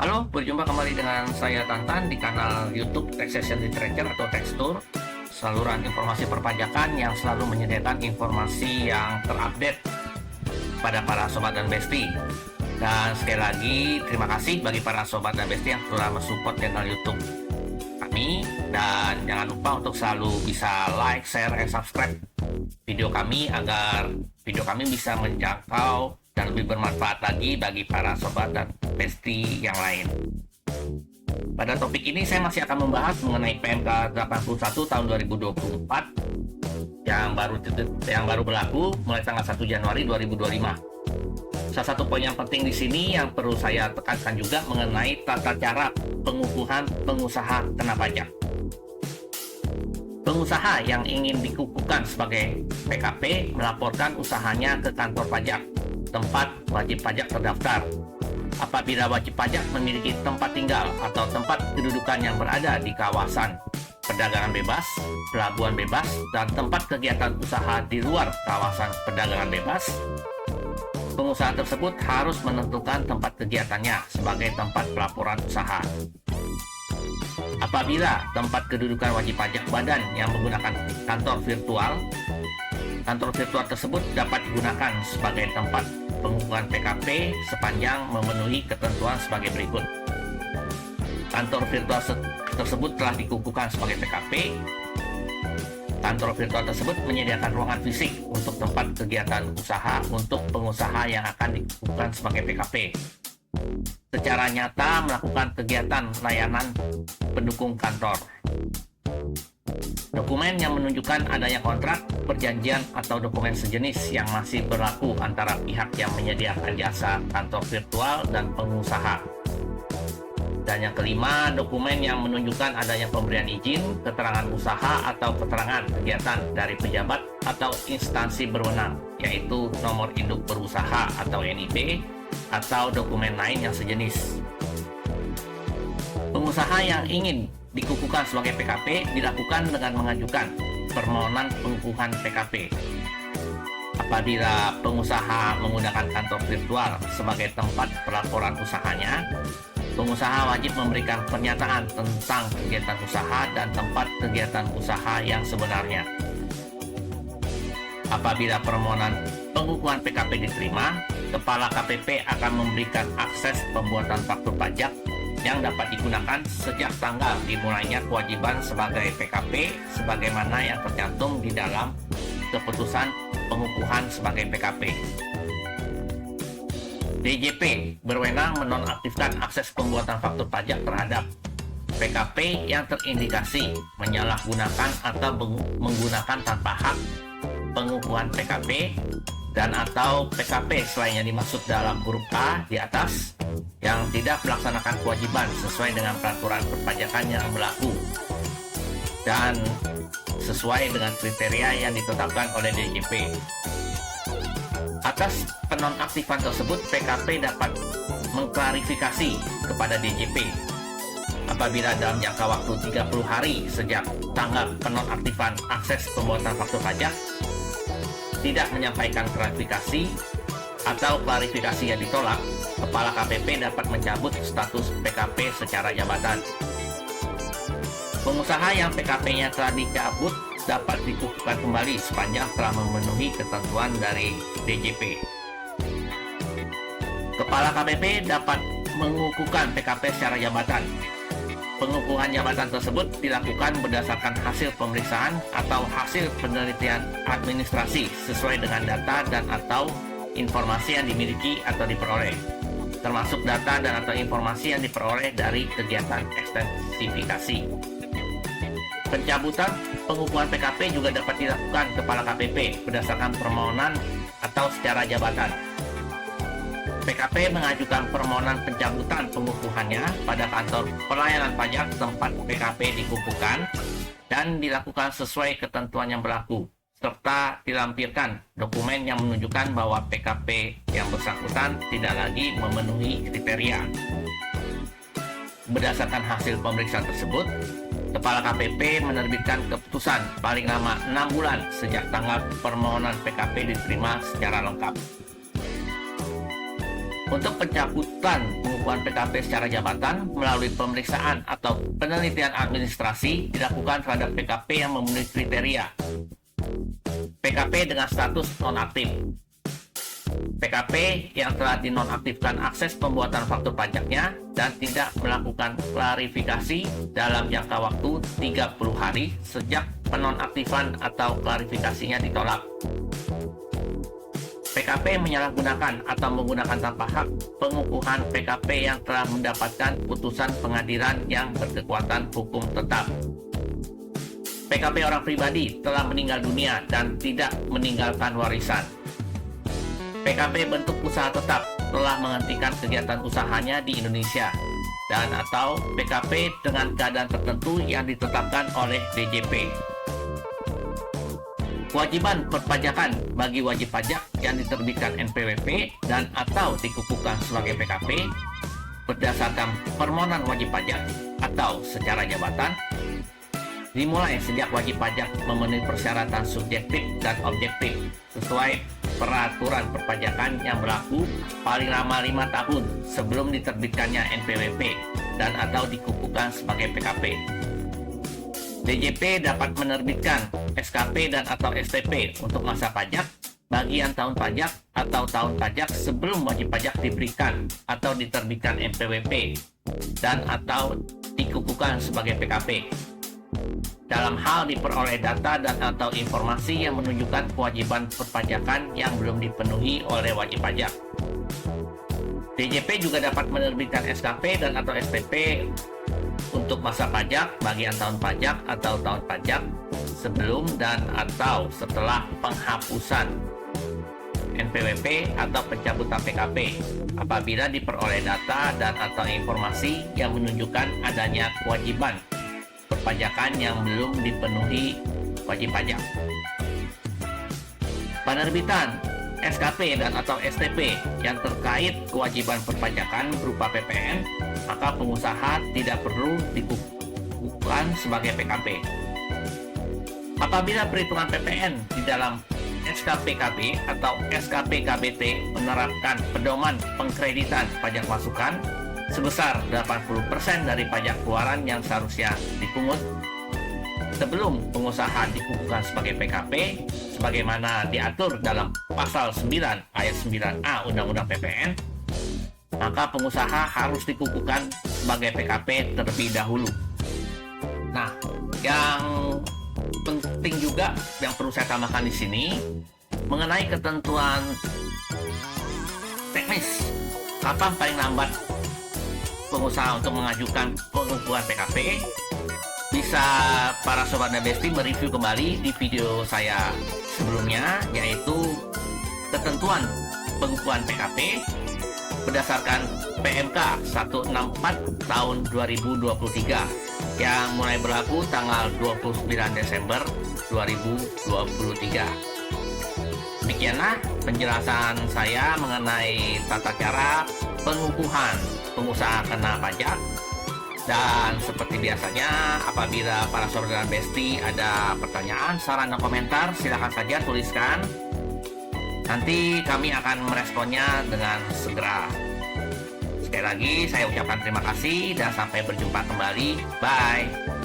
Halo, berjumpa kembali dengan saya Tantan di kanal YouTube Taxation Literature atau Tekstur, saluran informasi perpajakan yang selalu menyediakan informasi yang terupdate pada para sobat dan besti. Dan sekali lagi, terima kasih bagi para sobat dan besti yang telah mensupport channel YouTube kami. Dan jangan lupa untuk selalu bisa like, share, dan subscribe video kami agar video kami bisa menjangkau dan lebih bermanfaat lagi bagi para sobat dan besti yang lain. Pada topik ini saya masih akan membahas mengenai PMK 81 tahun 2024 yang baru berlaku mulai tanggal 1 Januari 2025. Salah satu poin yang penting di sini yang perlu saya tekankan juga mengenai tata cara pengukuhan pengusaha kena pajak. Pengusaha yang ingin dikukuhkan sebagai PKP melaporkan usahanya ke kantor pajak tempat wajib pajak terdaftar. Apabila wajib pajak memiliki tempat tinggal atau tempat kedudukan yang berada di kawasan perdagangan bebas, pelabuhan bebas, dan tempat kegiatan usaha di luar kawasan perdagangan bebas, pengusaha tersebut harus menentukan tempat kegiatannya sebagai tempat pelaporan usaha. Apabila tempat kedudukan wajib pajak badan yang menggunakan kantor virtual tersebut dapat digunakan sebagai tempat pengukuhan PKP sepanjang memenuhi ketentuan sebagai berikut. Kantor virtual tersebut telah dikukuhkan sebagai PKP. Kantor virtual tersebut menyediakan ruangan fisik untuk tempat kegiatan usaha untuk pengusaha yang akan dikukuhkan sebagai PKP. Secara nyata melakukan kegiatan layanan pendukung kantor. Dokumen yang menunjukkan adanya kontrak, perjanjian, atau dokumen sejenis yang masih berlaku antara pihak yang menyediakan jasa kantor virtual dan pengusaha. Dan yang kelima, dokumen yang menunjukkan adanya pemberian izin, keterangan usaha, atau keterangan kegiatan dari pejabat atau instansi berwenang, yaitu nomor induk berusaha atau NIB, atau dokumen lain yang sejenis. Pengusaha yang ingin dikukuhkan sebagai PKP dilakukan dengan mengajukan permohonan pengukuhan PKP. Apabila pengusaha menggunakan kantor virtual sebagai tempat pelaporan usahanya, pengusaha wajib memberikan pernyataan tentang kegiatan usaha dan tempat kegiatan usaha yang sebenarnya. Apabila permohonan pengukuhan PKP diterima, Kepala KPP akan memberikan akses pembuatan faktur pajak yang dapat digunakan sejak tanggal dimulainya kewajiban sebagai PKP sebagaimana yang tercantum di dalam keputusan pengukuhan sebagai PKP. DJP berwenang menonaktifkan akses pembuatan faktur pajak terhadap PKP yang terindikasi menyalahgunakan atau menggunakan tanpa hak pengukuhan PKP dan atau PKP selain yang dimaksud dalam huruf A di atas yang tidak melaksanakan kewajiban sesuai dengan peraturan perpajakan yang berlaku dan sesuai dengan kriteria yang ditetapkan oleh DJP. Atas penonaktifan tersebut, PKP dapat mengklarifikasi kepada DJP apabila dalam jangka waktu 30 hari sejak tanggal penonaktifan akses pembuatan faktur pajak tidak menyampaikan klarifikasi atau klarifikasi yang ditolak, Kepala KPP dapat mencabut status PKP secara jabatan. Pengusaha yang PKP-nya telah dicabut dapat dikukuhkan kembali sepanjang telah memenuhi ketentuan dari DJP. Kepala KPP dapat mengukuhkan PKP secara jabatan. Pengukuhan jabatan tersebut dilakukan berdasarkan hasil pemeriksaan atau hasil penelitian administrasi sesuai dengan data dan atau informasi yang dimiliki atau diperoleh, termasuk data dan atau informasi yang diperoleh dari kegiatan ekstensifikasi. Pencabutan pengukuhan PKP juga dapat dilakukan Kepala KPP berdasarkan permohonan atau secara jabatan. PKP mengajukan permohonan pencabutan pengukuhannya pada kantor pelayanan pajak tempat PKP dikukuhkan dan dilakukan sesuai ketentuan yang berlaku, serta dilampirkan dokumen yang menunjukkan bahwa PKP yang bersangkutan tidak lagi memenuhi kriteria. Berdasarkan hasil pemeriksaan tersebut, Kepala KPP menerbitkan keputusan paling lama 6 bulan sejak tanggal permohonan PKP diterima secara lengkap. Untuk pencabutan pengukuhan PKP secara jabatan melalui pemeriksaan atau penelitian administrasi dilakukan terhadap PKP yang memenuhi kriteria PKP dengan status nonaktif, PKP yang telah dinonaktifkan akses pembuatan faktur pajaknya dan tidak melakukan klarifikasi dalam jangka waktu 30 hari sejak penonaktifan atau klarifikasinya ditolak. PKP menyalahgunakan atau menggunakan tanpa hak pengukuhan PKP yang telah mendapatkan putusan pengadilan yang berkekuatan hukum tetap. PKP orang pribadi telah meninggal dunia dan tidak meninggalkan warisan. PKP bentuk usaha tetap telah menghentikan kegiatan usahanya di Indonesia dan atau PKP dengan keadaan tertentu yang ditetapkan oleh DJP. Kewajiban perpajakan bagi wajib pajak yang diterbitkan NPWP dan atau dikukuhkan sebagai PKP berdasarkan permohonan wajib pajak atau secara jabatan dimulai sejak wajib pajak memenuhi persyaratan subjektif dan objektif sesuai peraturan perpajakan yang berlaku paling lama 5 tahun sebelum diterbitkannya NPWP dan atau dikukuhkan sebagai PKP. DJP dapat menerbitkan SKP dan atau STP untuk masa pajak, bagian tahun pajak atau tahun pajak sebelum wajib pajak diberikan atau diterbitkan NPWP dan atau dikukuhkan sebagai PKP. Dalam hal diperoleh data dan atau informasi yang menunjukkan kewajiban perpajakan yang belum dipenuhi oleh wajib pajak. DJP juga dapat menerbitkan SKP dan atau STP untuk masa pajak, bagian tahun pajak atau tahun pajak sebelum dan atau setelah penghapusan NPWP atau pencabutan PKP apabila diperoleh data dan atau informasi yang menunjukkan adanya kewajiban perpajakan yang belum dipenuhi wajib pajak. Penerbitan SKP dan atau STP yang terkait kewajiban perpajakan berupa PPN, maka pengusaha tidak perlu dikukuhkan sebagai PKP. Apabila perhitungan PPN di dalam SKPKB atau SKPKBT menerapkan pedoman pengkreditan pajak masukan sebesar 80% dari pajak keluaran yang seharusnya dipungut sebelum pengusaha dikukuhkan sebagai PKP sebagaimana diatur dalam pasal 9 ayat 9A Undang-Undang PPN, maka pengusaha harus dikukuhkan sebagai PKP terlebih dahulu. Nah, yang penting juga yang perlu saya tambahkan di sini mengenai ketentuan teknis kapan paling lambat pengusaha untuk mengajukan pengukuhan PKP. Bisa para sobat Besti mereview kembali di video saya sebelumnya, yaitu ketentuan pengukuhan PKP berdasarkan PMK 164 tahun 2023 yang mulai berlaku tanggal 29 Desember 2023. Demikianlah penjelasan saya mengenai tata cara pengukuhan pengusaha kena pajak. Dan seperti biasanya, apabila para saudara Besti ada pertanyaan, saran, dan komentar, silakan saja tuliskan. Nanti kami akan meresponnya dengan segera. Sekali lagi, saya ucapkan terima kasih dan sampai berjumpa kembali. Bye!